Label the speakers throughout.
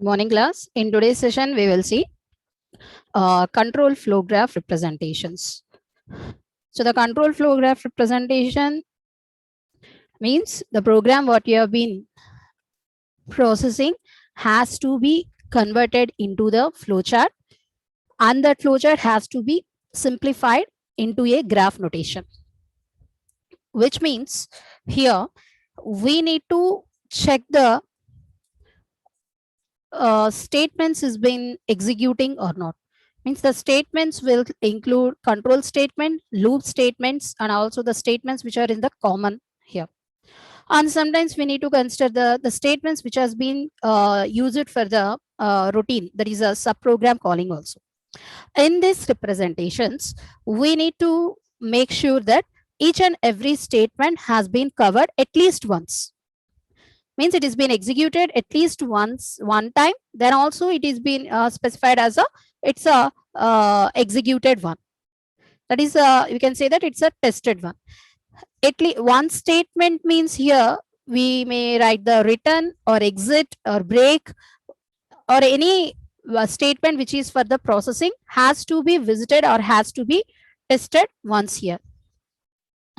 Speaker 1: Morning class. In today's session, we will see control flow graph representations. So the control flow graph representation means the program what you have been processing has to be converted into the flowchart, and that flowchart has to be simplified into a graph notation, which means here we need to check the statements is been executing or not. Means the statements will include control statement, loop statements, and also the statements which are in the common here. And sometimes we need to consider the statements which has been used for the routine, that is a subprogram calling also. In these representations, we need to make sure that each and every statement has been covered at least once. Means it has been executed at least one time, then also it is been specified as it's a executed one. That is you can say that it's a tested one. At least one statement means here we may write the return or exit or break, or any statement which is for the processing has to be visited or has to be tested once here.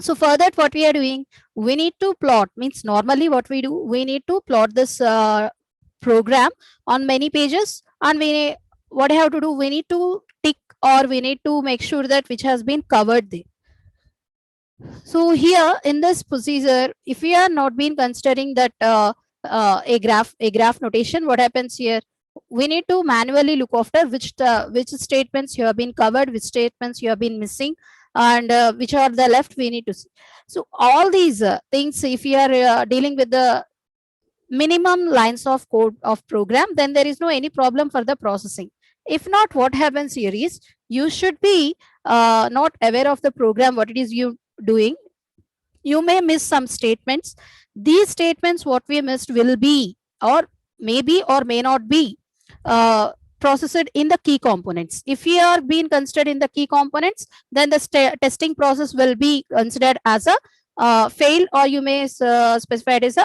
Speaker 1: So for that, what we are doing, we need to plot. Means normally what we do, we need to plot this program on many pages, and what I have to do, we need to tick or we need to make sure that which has been covered there. So here in this procedure, if we are not been considering that a graph notation, what happens here? We need to manually look after which statements you have been covered, which statements you have been missing, and which are the left we need to see. So all these things, if you are dealing with the minimum lines of code of program, then there is no any problem for the processing. If not, what happens here is you should be not aware of the program, what it is you doing. You may miss some statements. These statements what we missed will be or maybe or may not be processed in the key components. If you are being considered in the key components, then the testing process will be considered as a fail, or you may specify it as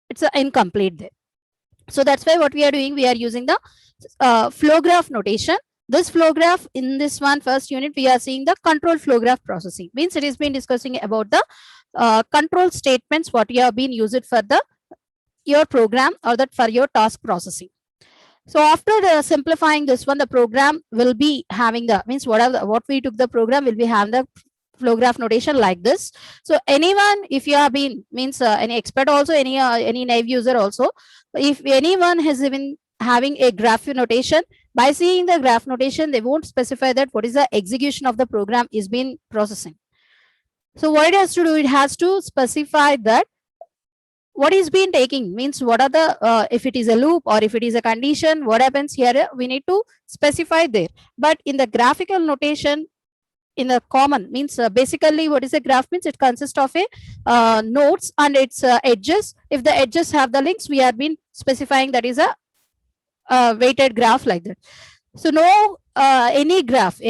Speaker 1: it's a incomplete there. So that's why what we are doing, we are using the flow graph notation. This flow graph, in this one first unit, we are seeing the control flow graph processing. Means it has been discussing about the control statements what you have been used for the your program or that for your task processing. So after simplifying this one, the program will be having the, means what we took the program will be having the flow graph notation like this. So anyone, if you have been, means any expert also, any naive user also, if anyone has been having a graph notation, by seeing the graph notation, they won't specify that what is the execution of the program is being processing. So what it has to do, it has to specify that what is being taking, means what are the if it is a loop or if it is a condition, what happens here, we need to specify there. But in the graphical notation, in the common, means basically what is a graph, means it consists of a nodes and its edges. If the edges have the links, we have been specifying that is a weighted graph like that. So no any graph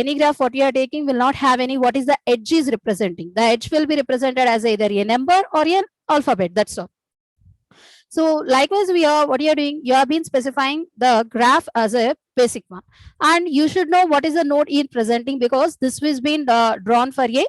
Speaker 1: what you are taking will not have any what is the edge is representing. The edge will be represented as either a number or an alphabet. That's all. So likewise, what you are doing, you have been specifying the graph as a basic one, and you should know what is the node in presenting, because this was been drawn for a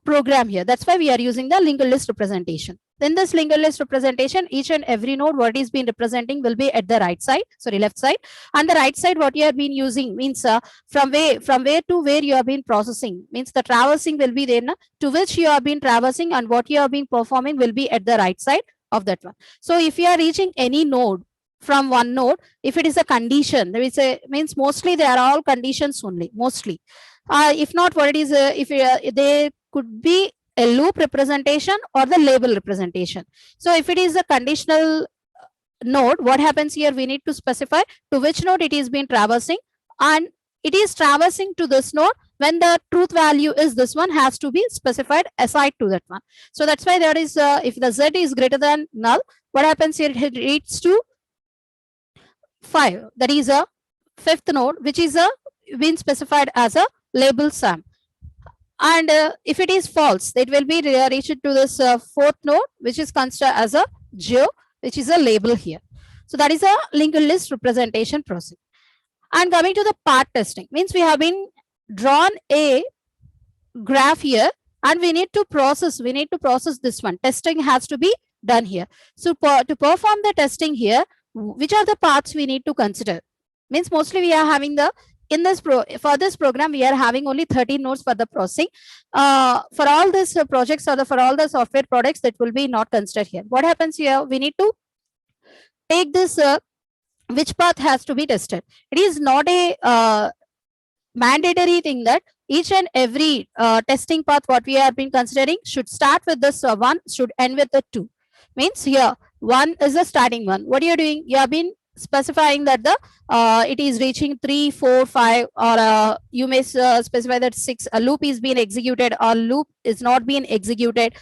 Speaker 1: program here. That's why we are using the linked list representation. Then this linked list representation, each and every node what is been representing will be at the left side, and the right side what you have been using means from where to where you have been processing, means the traversing will be there to which you have been traversing, and what you have been performing will be at the right side of that one. So if you are reaching any node from one node, if it is a condition, there is a, means mostly they are all conditions only, mostly. If not, what it is, if they could be a loop representation or the label representation. So if it is a conditional node, what happens here, we need to specify to which node it is been traversing, and it is traversing to this node when the truth value is this one, has to be specified aside to that one. So that's why there is if the z is greater than null, what happens here, it reads to 5, that is a fifth node which is been specified as a label sum. And if it is false, it will be reached to this fourth node which is considered as a geo, which is a label here. So that is a linked list representation process. And coming to the path testing, means we have been drawn a graph here, and we need to process this one. Testing has to be done here. So to perform the testing here, which are the paths we need to consider? Means mostly we are having the for this program we are having only 13 nodes for the processing. For all these projects or for all the software products, that will be not considered here. What happens here? We need to take this which path has to be tested. It is not a mandatory thing that each and every testing path what we have been considering should start with this one, should end with the two. Means here one is the starting one. What you are doing? You have been specifying that the it is reaching 3, 4, 5, or you may specify that 6. A loop is being executed or loop is not being executed.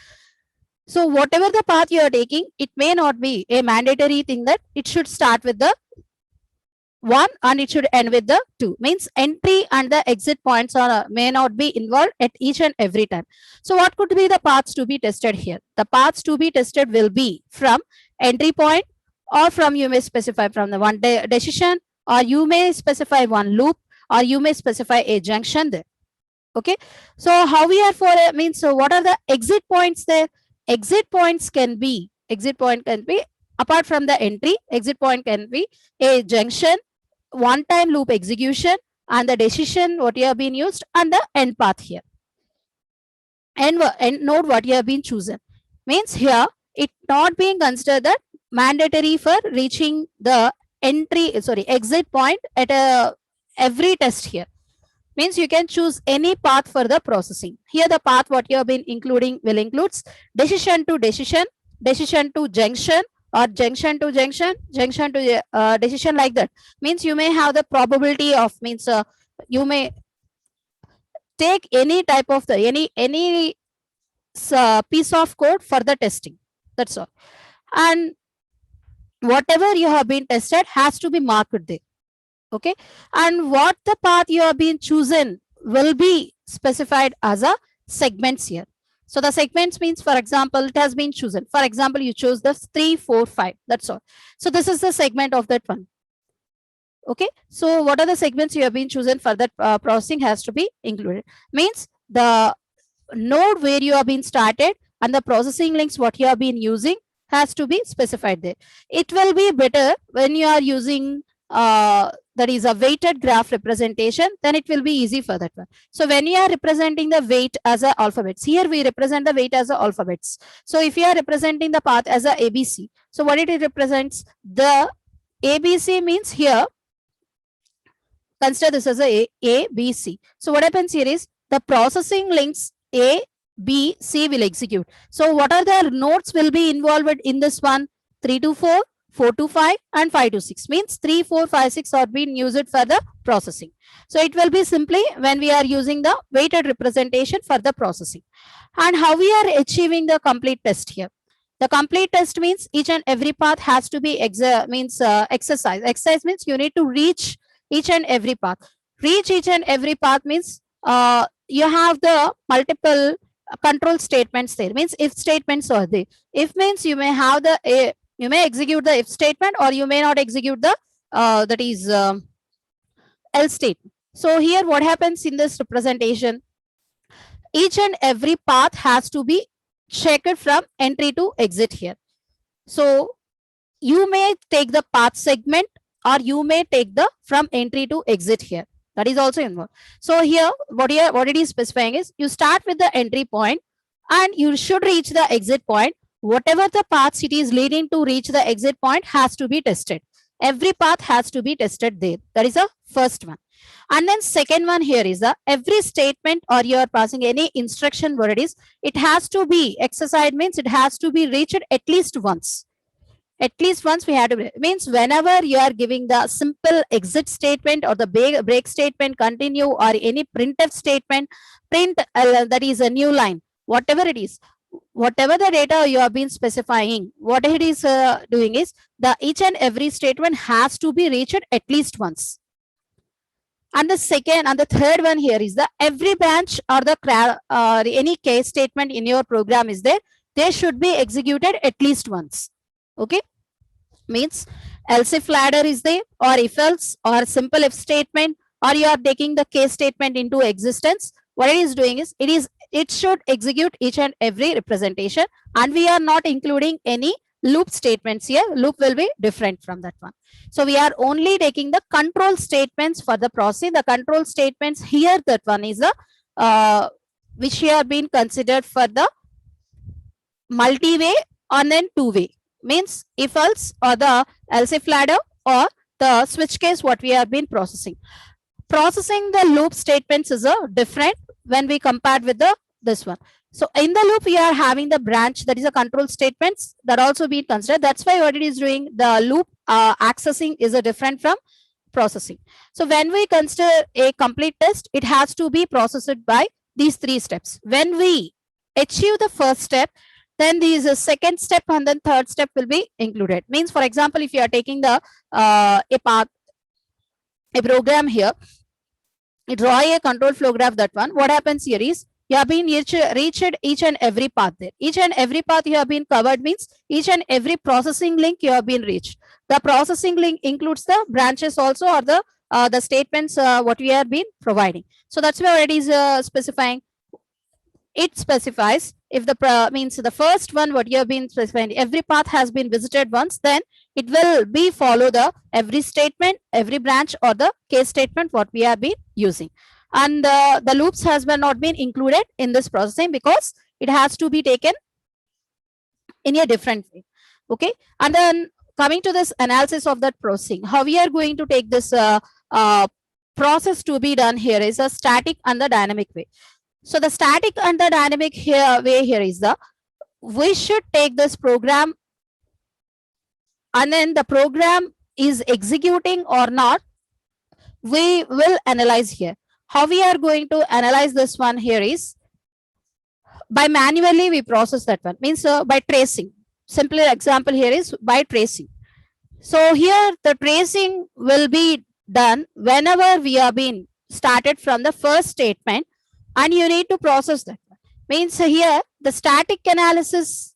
Speaker 1: So whatever the path you are taking, it may not be a mandatory thing that it should start with the 1 and it should end with the 2. Means entry and the exit points are may not be involved at each and every time. So what could be the paths to be tested here? The paths to be tested will be from entry point, or from you may specify from the one decision, or you may specify one loop, or you may specify a junction there. Okay. So how we are for means, so what are the exit points there? Exit point can be apart from the entry, exit point can be a junction, one-time loop execution, and the decision what you have been used, and the end path here. End node what you have been chosen. Means here it not being considered that mandatory for reaching the exit point at every test here. Means you can choose any path for the processing. Here the path what you have been including will includes decision to decision, decision to junction, or junction to junction, junction to decision, like that. Means you may have the probability of, means you may take any type of the any piece of code for the testing. That's all. And whatever you have been tested has to be marked there. Okay. And what the path you have been chosen will be specified as a segments here. So the segments means, for example, it has been chosen. For example, you chose the 3, 4, 5. That's all. So this is the segment of that one. Okay. So what are the segments you have been chosen for that processing has to be included. Means the node where you have been started and the processing links what you have been using has to be specified there. It will be better when you are using that is a weighted graph representation, then it will be easy for that one. So when you are representing the weight as a alphabets, here we represent the weight as a alphabets. So if you are representing the path as a ABC, so what it represents, the ABC means here, consider this as a B, C. So what happens here is the processing links A, B, C will execute. So what are the nodes will be involved in this one? 3 to 4, 4 to 5, and 5 to 6. Means 3, 4, 5, 6 are being used for the processing. So it will be simply when we are using the weighted representation for the processing. And how we are achieving the complete test here? The complete test means each and every path has to be exercise. Exercise means you need to reach each and every path. Reach each and every path means you have the multiple control statements there. Means if statements are there. If means you may have the you may execute the if statement, or you may not execute the that is else statement. So here what happens in this representation, each and every path has to be checked from entry to exit here. So you may take the path segment, or you may take the from entry to exit here. That is also involved. So here what it is specifying is you start with the entry point and you should reach the exit point. Whatever the paths it is leading to reach the exit point has to be tested. Every path has to be tested there. That is the first one. And then second one here is the every statement, or you are passing any instruction word is, it has to be exercised, means it has to be reached at least once. At least once we have to, means whenever you are giving the simple exit statement or the break statement, continue, or any printf statement, print that is a new line, whatever it is, whatever the data you have been specifying, what it is doing is the each and every statement has to be reached at least once. And the second and the third one here is the every branch or the any case statement in your program is there, they should be executed at least once. Okay. Means else if ladder is there, or if else, or simple if statement, or you are taking the case statement into existence. What it is doing is it should execute each and every representation, and we are not including any loop statements here. Loop will be different from that one. So we are only taking the control statements for the processing. The control statements here, that one is the which have been considered for the multi-way and then two-way, means if else or the else if ladder or the switch case what we have been processing. Processing the loop statements is a different when we compared with the this one. So in the loop we are having the branch, that is a control statements that also be considered. That's why what it is doing, the loop accessing is a different from processing. So when we consider a complete test, it has to be processed by these three steps. When we achieve the first step, then these second step and then third step will be included. Means, for example, if you are taking the a path, a program here, you draw a control flow graph, that one. What happens here is you have been reached each and every path there. Each and every path you have been covered means each and every processing link you have been reached. The processing link includes the branches also, or the statements what we have been providing. So that's where it is specifying. It specifies if the means the first one what you have been specifying, every path has been visited once, then it will be follow the every statement, every branch, or the case statement what we have been using. And the loops has been not been included in this processing because it has to be taken in a different way. Okay, and then coming to this analysis of that processing, how we are going to take this process to be done here is a static and the dynamic way. So the static and the dynamic way here is the, we should take this program and then the program is executing or not, we will analyze here. How we are going to analyze this one here is by manually we process that one, means by tracing. Simple example here is by tracing. So here the tracing will be done whenever we are being started from the first statement and you need to process that one. Means here the static analysis,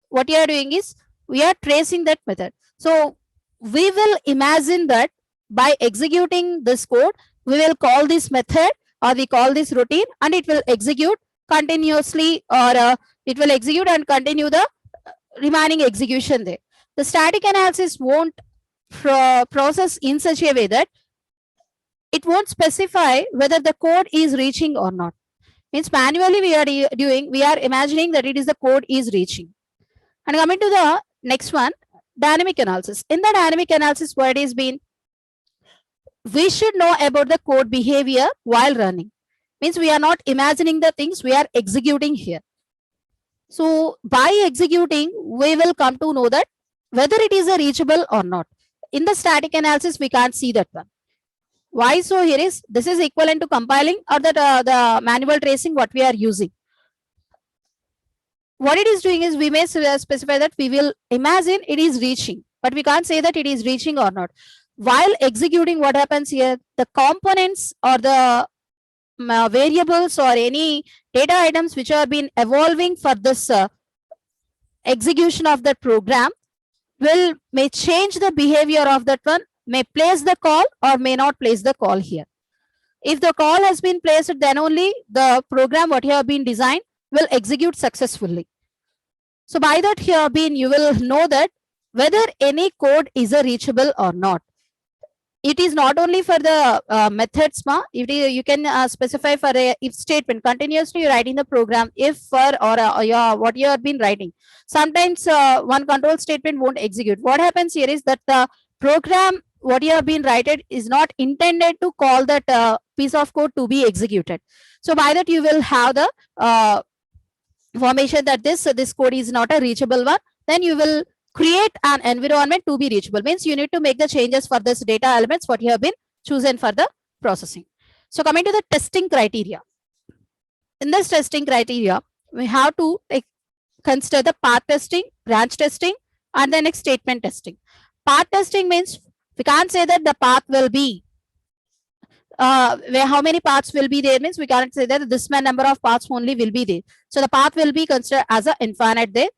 Speaker 1: what you are doing is we are tracing that method. So we will imagine that by executing this code, we will call this method or we call this routine and it will execute continuously, or it will execute and continue the remaining execution there. The static analysis won't process in such a way that it won't specify whether the code is reaching or not. Means manually we are imagining that it is the code is reaching. And coming to the next one, dynamic analysis. In the dynamic analysis, what is been, we should know about the code behavior while running. Means we are not imagining the things, we are executing here. So by executing, we will come to know that whether it is a reachable or not. In the static analysis, we can't see that one. Why so? Here is, this is equivalent to compiling or that the manual tracing what we are using. What it is doing is we may specify that we will imagine it is reaching, but we can't say that it is reaching or not. While executing, what happens here, the components or the variables or any data items which have been evolving for this execution of that program may change the behavior of that one, may place the call or may not place the call here. If the call has been placed, then only the program what you have been designed will execute successfully. So by that here been, you will know that whether any code is a reachable or not. It is not only for the methods, you can specify for a if statement, continuously writing the program if for or what you have been writing. Sometimes one control statement won't execute. What happens here is that the program what you have been written is not intended to call that piece of code to be executed. So by that you will have the information that this code is not a reachable one. Then you will create an environment to be reachable. Means you need to make the changes for this data elements what you have been chosen for the processing. So coming to the testing criteria. In this testing criteria, we have to consider the path testing, branch testing, and the next statement testing. Path testing means we can't say that the path will be how many paths will be there, means we can't say that this number of paths only will be there. So the path will be considered as an infinite there.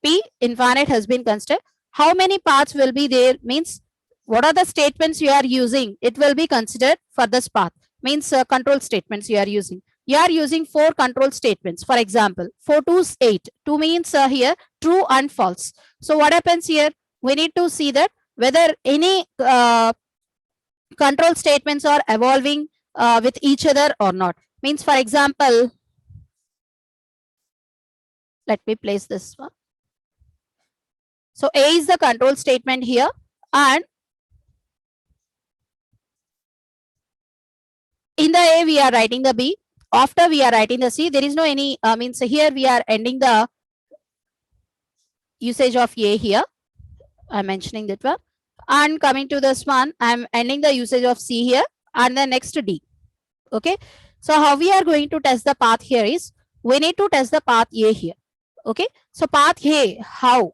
Speaker 1: P infinite has been considered. how many paths will be there? Means what are the statements you are using? It will be considered for this path. Means control statements you are using. You are using 4 control statements. For example, 4 to 8. 2 means here true and false. So what happens here? We need to see that whether any control statements are evolving with each other or not. Means for example, let me place this one. So A is the control statement here, and in the A we are writing the B. After we are writing the C, there is no any means here we are ending the usage of A here. I'm mentioning that one. And coming to this one, I'm ending the usage of C here and the next D. Okay. So how we are going to test the path here is we need to test the path A here. Okay. So path A, how?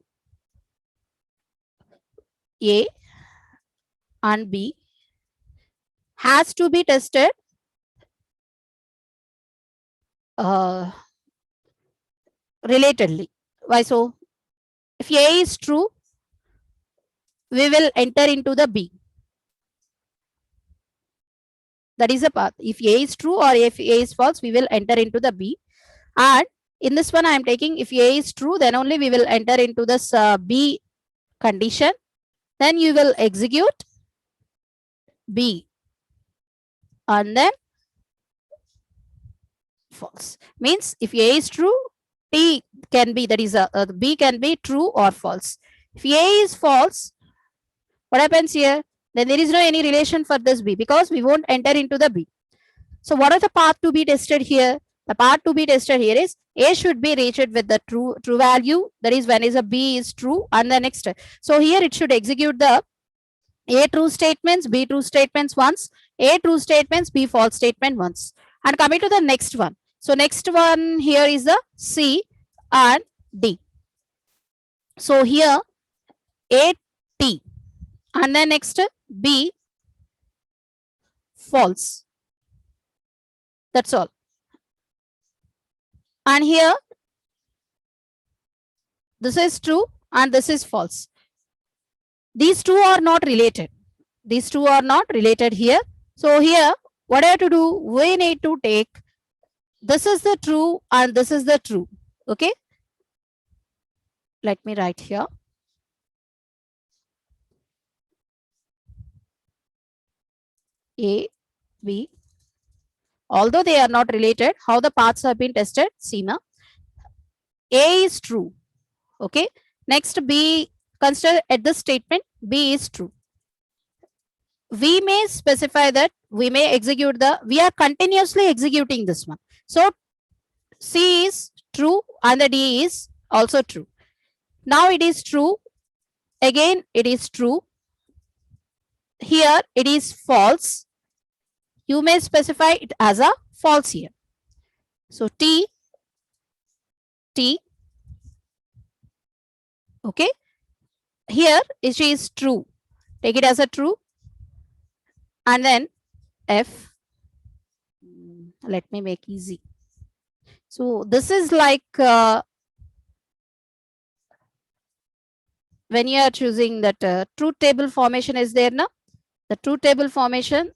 Speaker 1: A and B has to be tested relatedly. Why so? If A is true, we will enter into the B. That is the path. If A is true or if A is false, we will enter into the B. And in this one, I am taking if A is true, then only we will enter into this B condition. Then you will execute B. And then false. Means if A is true, T can be, that is B can be true or false. If A is false, what happens here? Then there is no any relation for this B because we won't enter into the B. So what are the path to be tested here? The path to be tested here is A should be reached with the true value. That is when is a B is true and the next. So here it should execute the A true statements, B true statements once, A true statements, B false statement once. And coming to the next one. So next one here is the C and D. So here A T and then next B false. That's all. And here this is true and this is false. These two are not related. These two are not related here. So here what I have to do? We need to take this is the true and this is the true. Okay. Let me write here. A, B. Although they are not related, how the paths have been tested? See now. A is true. Okay. Next B, consider at this statement B is true. We may specify that we may execute we are continuously executing this one. So C is true and the D is also true. Now it is true. Again, it is true. Here it is false. You may specify it as a false here. So T. Okay. Here it is true. Take it as a true. And then F. Let me make easy. So this is like when you are choosing that truth table formation is there now. The truth table formation,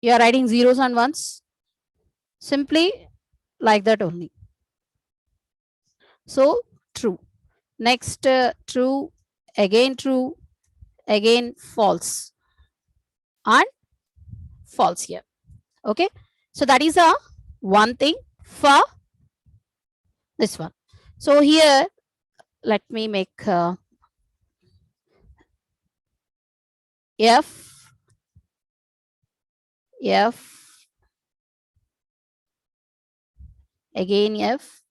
Speaker 1: you are writing zeros and ones. Simply like that only. So true. Next true, again false and false here. Okay. So that is a one thing for this one. So here let me make F, again F,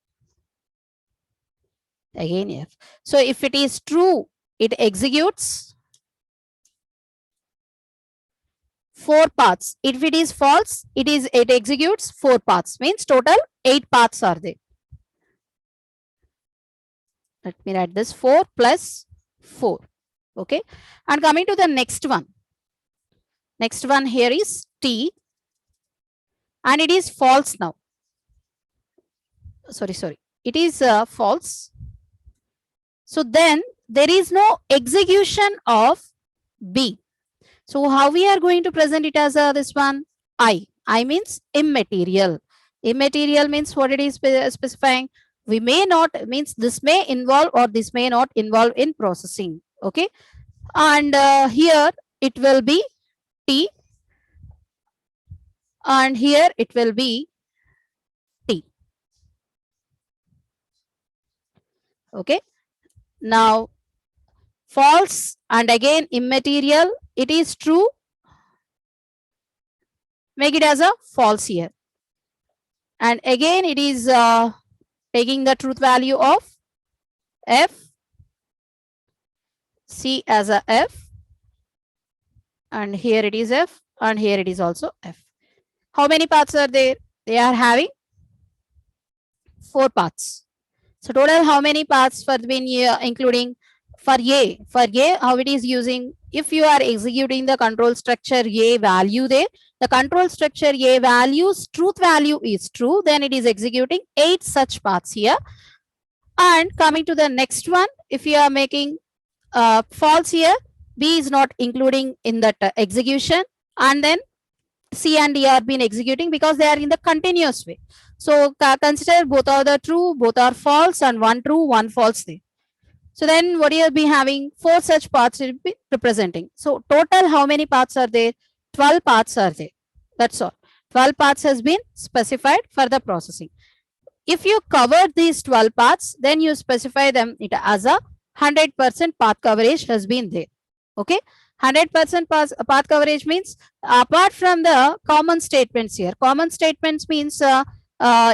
Speaker 1: again F. So if it is true, it executes 4 paths. If it is false, it executes 4 paths. Means total 8 paths are there. Let me write this 4 plus 4. Okay. And coming to the next one. Next one here is T. And it is false now. Sorry. It is false. So then there is no execution of B. So how we are going to present it as this one? I. I means immaterial. Immaterial means what it is specifying. We may not, means this may involve or this may not involve in processing. Okay. And here it will be T. And here it will be T. Okay. Now false and again immaterial. It is true. Make it as a false here. And again it is taking the truth value of F. C as a F. And here it is F. And here it is also F. How many paths are there? They are having 4 paths. So total how many paths for when including for A? For A, how it is using, if you are executing the control structure A value there, the control structure A values truth value is true, then it is executing 8 such paths here. And coming to the next one, if you are making false here, B is not including in that execution, and then C and D are being executing because they are in the continuous way. So consider both are the true, both are false, and one true, one false there. So then what you will be having 4 such paths will be representing. So total how many paths are there? 12 paths are there. That's all. 12 paths has been specified for the processing. If you cover these 12 paths, then you specify them it as a 100% path coverage has been there. Okay. 100% path coverage means apart from the common statements here. Common statements means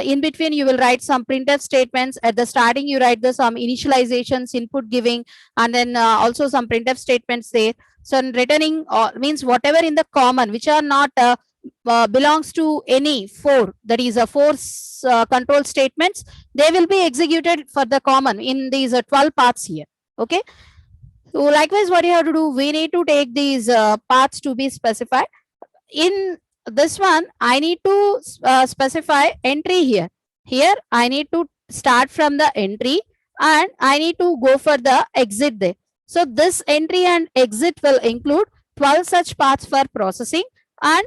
Speaker 1: in between you will write some printf statements. At the starting you write the some initializations, input giving, and then also some printf statements there. So returning means whatever in the common which are not belongs to any 4, that is a 4 control statements, they will be executed for the common in these 12 paths here. Okay. So likewise what you have to do, we need to take these paths to be specified. In this one I need to specify entry here. Here I need to start from the entry and I need to go for the exit there. So this entry and exit will include 12 such paths for processing, and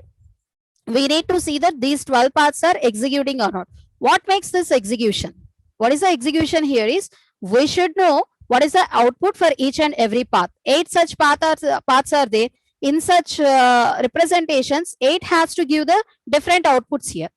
Speaker 1: we need to see that these 12 paths are executing or not. What makes this execution? What is the execution here is, we should know what is the output for each and every path. 8 such paths are there. In such representations, 8 has to give the different outputs here.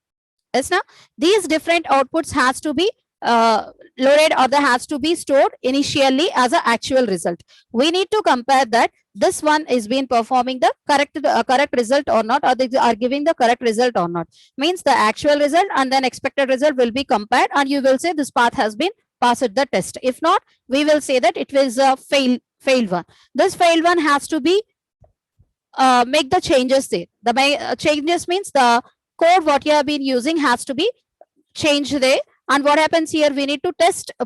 Speaker 1: Yes, now these different outputs has to be loaded or that has to be stored initially as an actual result. We need to compare that this one is being performing the correct result or not, or they are giving the correct result or not. Means the actual result and then expected result will be compared, and you will say this path has been passed the test. If not, we will say that it was a failed one. This failed one has to be make the changes there. The changes means the code what you have been using has to be changed there. And what happens here, we need to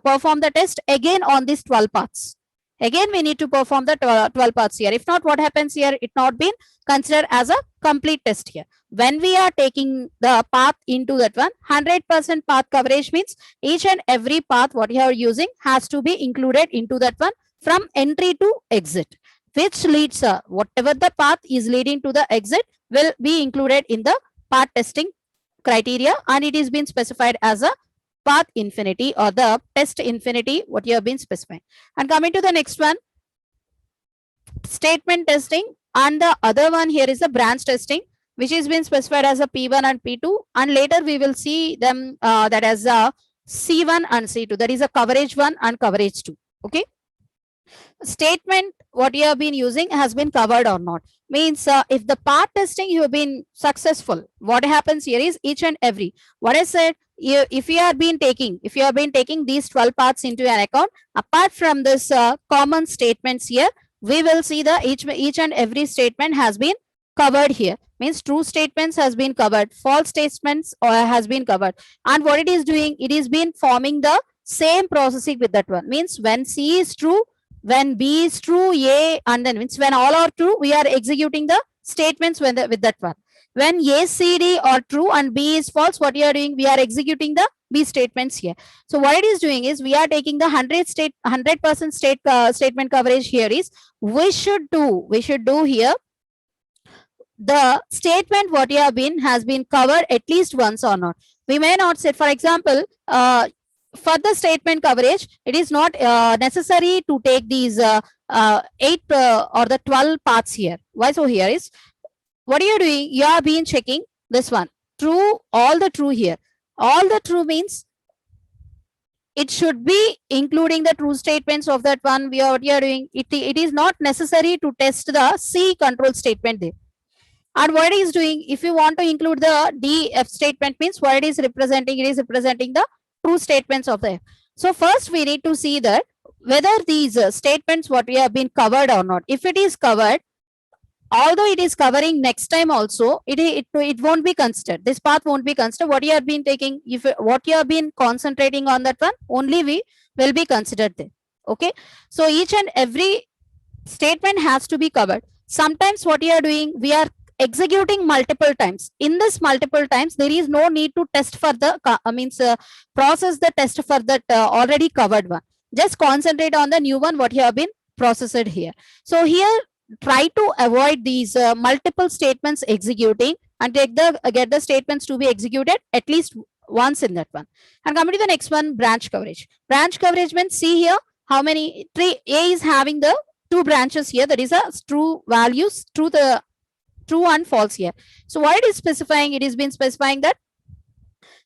Speaker 1: perform the test again on these 12 paths. Again we need to perform the 12 paths here. If not, what happens here, it not been considered as a complete test here. When we are taking the path into that one, 100% path coverage means each and every path what you are using has to be included into that one from entry to exit, which leads whatever the path is leading to the exit will be included in the path testing criteria, and it is being specified as a path infinity or the test infinity what you have been specifying. And coming to the next one, statement testing, and the other one here is the branch testing, which is been specified as a P1 and P2, and later we will see them that as a C1 and C2, that is a coverage 1 and coverage 2. Okay. Statement what you have been using has been covered or not, means if the path testing you have been successful, what happens here is each and every what I said, if you have been taking these 12 paths into an account, apart from this common statements here, we will see the each and every statement has been covered here. Means true statements has been covered, false statements has been covered, and what it is doing, it is been forming the same processing with that one. Means when C is true, when B is true, A, and then means when all are true, we are executing the statements with that one. When A, C, D are true and B is false, what you are doing, we are executing the B statements here. So what it is doing is we are taking the 100% statement coverage here is we should do here the statement what you have been has been covered at least once or not. We may not say, for example, for the statement coverage, it is not necessary to take these 8 or the 12 parts here. Why so? Here is what are you doing? You are being checking this one true, all the true here. All the true means it should be including the true statements of that one. What you are doing, it is not necessary to test the C control statement there. And what it is doing, if you want to include the D F statement means what it is representing the true statements of the F. So first we need to see that whether these statements what we have been covered or not. If it is covered, although it is covering next time also, it won't be considered. This path won't be considered. What you have been taking, if what you have been concentrating on that one, only we will be considered there. Okay. So each and every statement has to be covered. Sometimes what you are doing, we are executing multiple times. In this multiple times, there is no need to test for the process the test for that already covered one. Just concentrate on the new one what you have been processed here. So here try to avoid these multiple statements executing and get the statements to be executed at least once in that one. And coming to the next one, branch coverage. Branch coverage means, see here how many A is having the 2 branches here, that is a true values, true and false here. So what it is specifying, it has been specifying that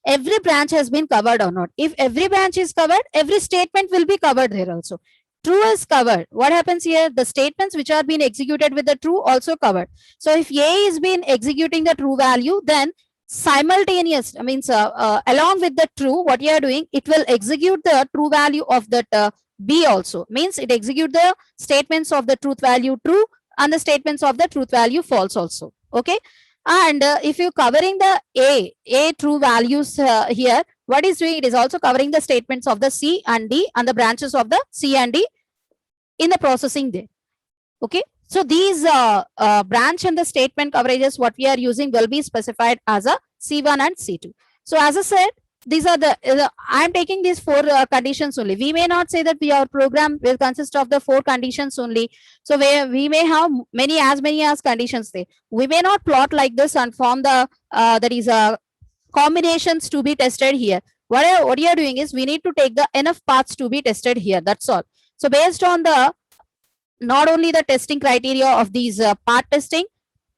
Speaker 1: every branch has been covered or not. If every branch is covered, every statement will be covered there also. True is covered. What happens here? The statements which are being executed with the true also covered. So if A is been executing the true value, then simultaneous means along with the true, what you are doing, it will execute the true value of that B also. Means it execute the statements of the truth value true and the statements of the truth value false also. Okay. And if you covering the A true values here, what is doing, it is also covering the statements of the C and D and the branches of the C and D in the processing there. Okay. So these branch and the statement coverages what we are using will be specified as a C1 and C2. So as I said, these are I am taking these 4 conditions only. We may not say that our program will consist of the 4 conditions only. So we may have as many as conditions there. We may not plot like this and form the that is combinations to be tested here. What you are doing is we need to take the enough paths to be tested here. That's all. So based on the not only the testing criteria of these path testing,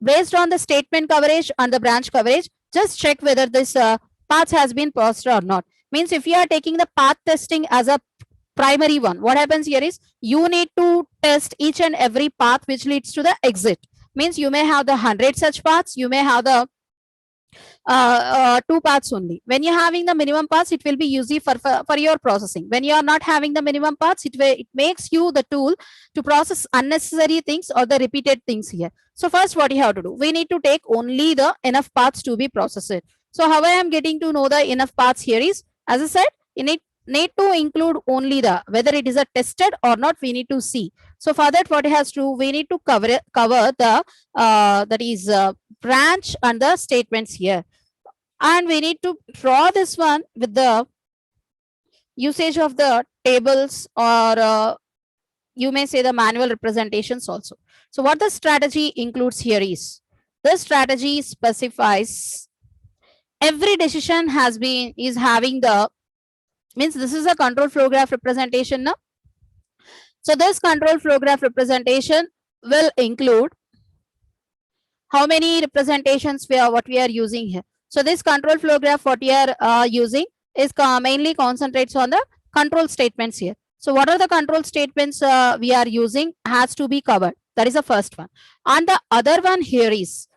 Speaker 1: based on the statement coverage and the branch coverage, just check whether this path has been passed or not. Means if you are taking the path testing as a primary one, what happens here is you need to test each and every path which leads to the exit. Means you may have the 100 such paths, you may have the 2 paths only. When you're having the minimum paths, it will be easy for your processing. When you are not having the minimum paths, it makes you the tool to process unnecessary things or the repeated things here. So first what you have to do, we need to take only the enough paths to be processed. So how I am getting to know the enough paths here is, as I said, you need to include only the whether it is a tested or not, we need to see. So for that, what it has to, we need to cover the that is branch and the statements here, and we need to draw this one with the usage of the tables or you may say the manual representations also. So what the strategy includes here is, the strategy specifies every decision is having the, means this is a control flow graph representation now. So this control flow graph representation will include how many representations what we are using here. So this control flow graph what we are using is mainly concentrates on the control statements here. So what are the control statements we are using has to be covered. That is the first one. And the other one here is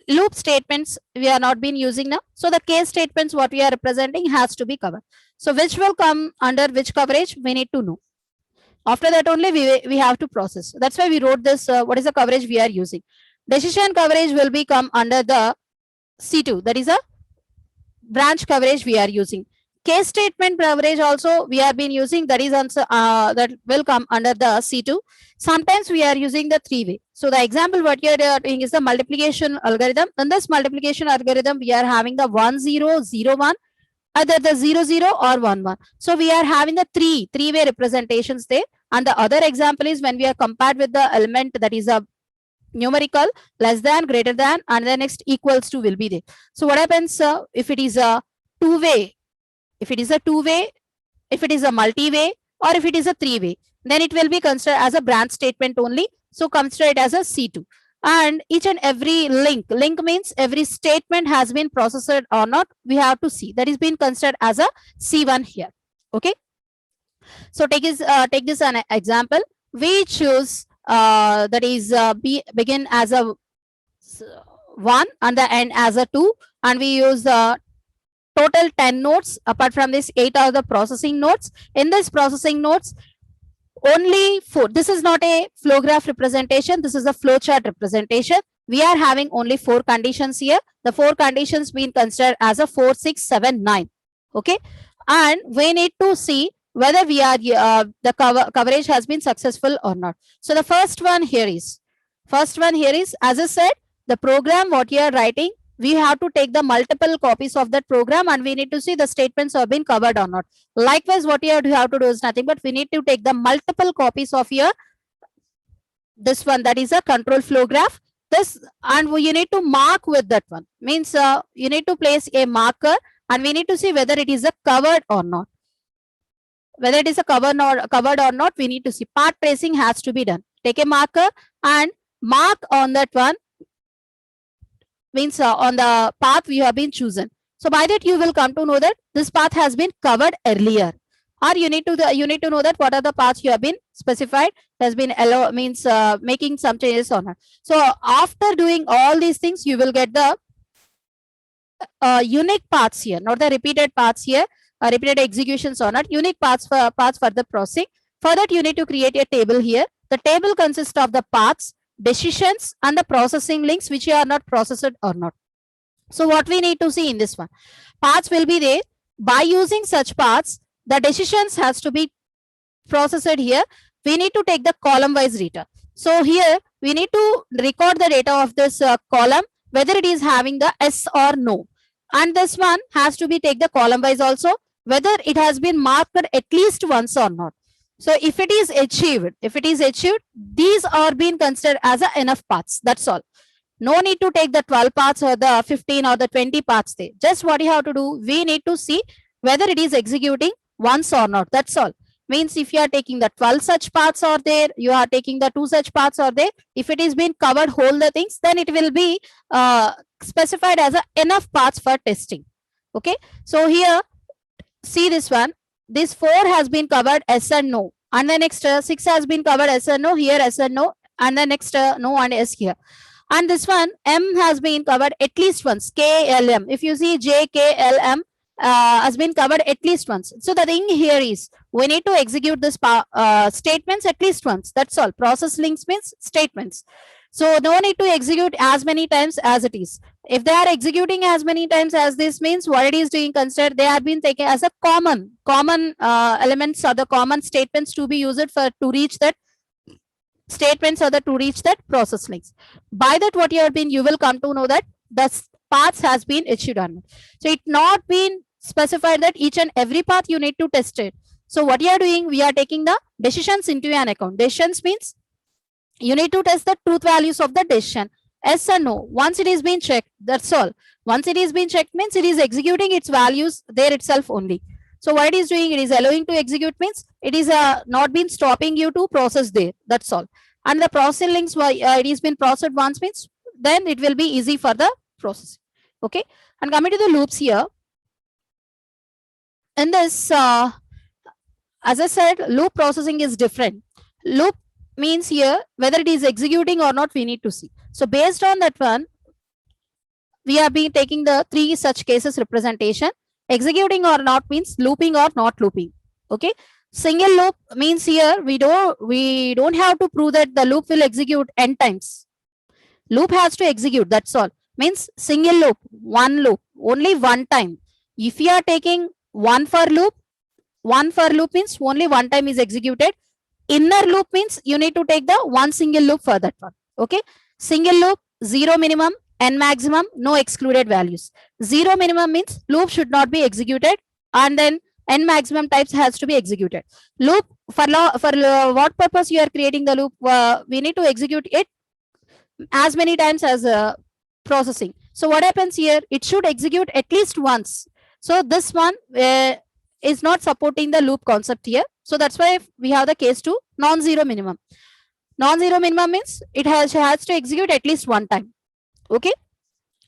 Speaker 1: loop statements we are not been using now. So the case statements what we are representing has to be covered. So which will come under which coverage we need to know. After that only we have to process. That's why we wrote this what is the coverage we are using. Decision coverage will be come under the C2, that is a branch coverage we are using. Case statement coverage also we have been using, that is also that will come under the C2. Sometimes we are using the 3-way. So the example what you are doing is the multiplication algorithm. In this multiplication algorithm we are having the 1 0 0 1 either the 0 0 or 1 1. So we are having the three-way representations there. And the other example is when we are compared with the element that is a numerical less than, greater than, and the next equals to will be there. So what happens if it is a two-way, if it is a two-way, if it is a multi-way, or if it is a three-way, then it will be considered as a branch statement only. So consider it as a C2. And each and every link means every statement has been processed or not, we have to see. That is being considered as a C1 here. Okay. So take this an example. We choose that is begin as a 1 and the end as a 2, and we use total 10 nodes. Apart from this, 8 are the processing nodes. In this processing nodes, only 4. This is not a flow graph representation. This is a flow chart representation. We are having only 4 conditions here. The 4 conditions being considered as a 4, 6, 7, 9. Okay. And we need to see whether we are the coverage has been successful or not. So the first one here is, as I said, the program what you are writing, we have to take the multiple copies of that program and we need to see the statements have been covered or not. Likewise, what you have to do is nothing but we need to take the multiple copies of your this one, that is a control flow graph. This, and you need to mark with that one. Means you need to place a marker and we need to see whether it is a covered or not. Whether it is a covered or not, we need to see. Path tracing has to be done. Take a marker and mark on that one. Means on the path you have been chosen. So by that you will come to know that this path has been covered earlier. Or you need to know that what are the paths you have been specified, has been means making some changes on it. So after doing all these things, you will get the unique paths here, not the repeated paths here, repeated executions or not, unique paths for the processing. For that, you need to create a table here. The table consists of the paths, decisions, and the processing links which are not processed or not. So what we need to see in this one, paths will be there. By using such paths, the decisions has to be processed here. We need to take the column wise data. So here we need to record the data of this column, whether it is having the yes or no. And this one has to be take the column wise also, whether it has been marked at least once or not. So if it is achieved, these are being considered as a enough paths. That's all. No need to take the 12 paths or the 15 or the 20 paths there. Just what you have to do, we need to see whether it is executing once or not. That's all. Means if you are taking the 12 such paths are there, you are taking the 2 such paths are there. If it is been covered whole the things, then it will be specified as a enough paths for testing. Okay. So here, see this one. This 4 has been covered yes and no. And the next 6 has been covered yes and no. Here yes and no. And the next no and yes here. And this one M has been covered at least once. KLM. If you see JKLM has been covered at least once. So the thing here is we need to execute this statements at least once. That's all. Process links means statements. So no need to execute as many times as it is. If they are executing as many times as this means what it is doing, consider they have been taken as a common elements or the common statements to be used for to reach that statements or to reach that process links. By that what you will come to know that the paths has been achieved on. So it not been specified that each and every path you need to test it. So what you are doing, we are taking the decisions into an account. Decisions means you need to test the truth values of the decision. Yes or no. Once it is being checked, that's all. Once it is being checked means it is executing its values there itself only. So what it is doing, it is allowing to execute means it is not been stopping you to process there. That's all. And the process links, it is been processed once means then it will be easy for the process. Okay. And coming to the loops here. In this, as I said, loop processing is different. Loop means here whether it is executing or not, we need to see. So based on that one, we have been taking the 3 such cases representation. Executing or not means looping or not looping. Okay. Single loop means here we don't have to prove that the loop will execute n times. Loop has to execute, that's all. Means single loop, one loop, only one time. If you are taking one for loop means only one time is executed. Inner loop means you need to take the one single loop for that one. Okay. Single loop, 0 minimum, n maximum, no excluded values. 0 minimum means loop should not be executed, and then n maximum types has to be executed. Loop for what purpose you are creating the loop? We need to execute it as many times as processing. So what happens here? It should execute at least once. So this one is not supporting the loop concept here. So that's why we have the case to non-zero minimum. Non-zero minimum means it has to execute at least one time. Okay.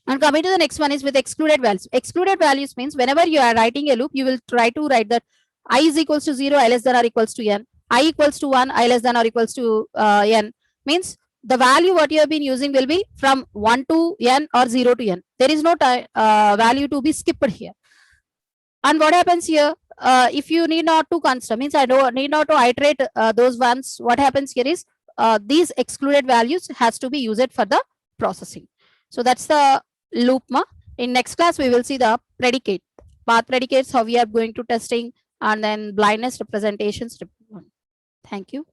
Speaker 1: And coming to the next one is with excluded values. Excluded values means whenever you are writing a loop, you will try to write that I is equals to 0, I less than or equals to n, I equals to 1, I less than or equals to n. Means the value what you have been using will be from 1 to n or 0 to n. There is no value to be skipped here. And what happens here? If you need not to consider, means I don't need not to iterate those ones. What happens here is these excluded values has to be used for the processing. So that's the loop. In next class, we will see the predicate, path predicates, how we are going to testing, and then blindness representations. Thank you.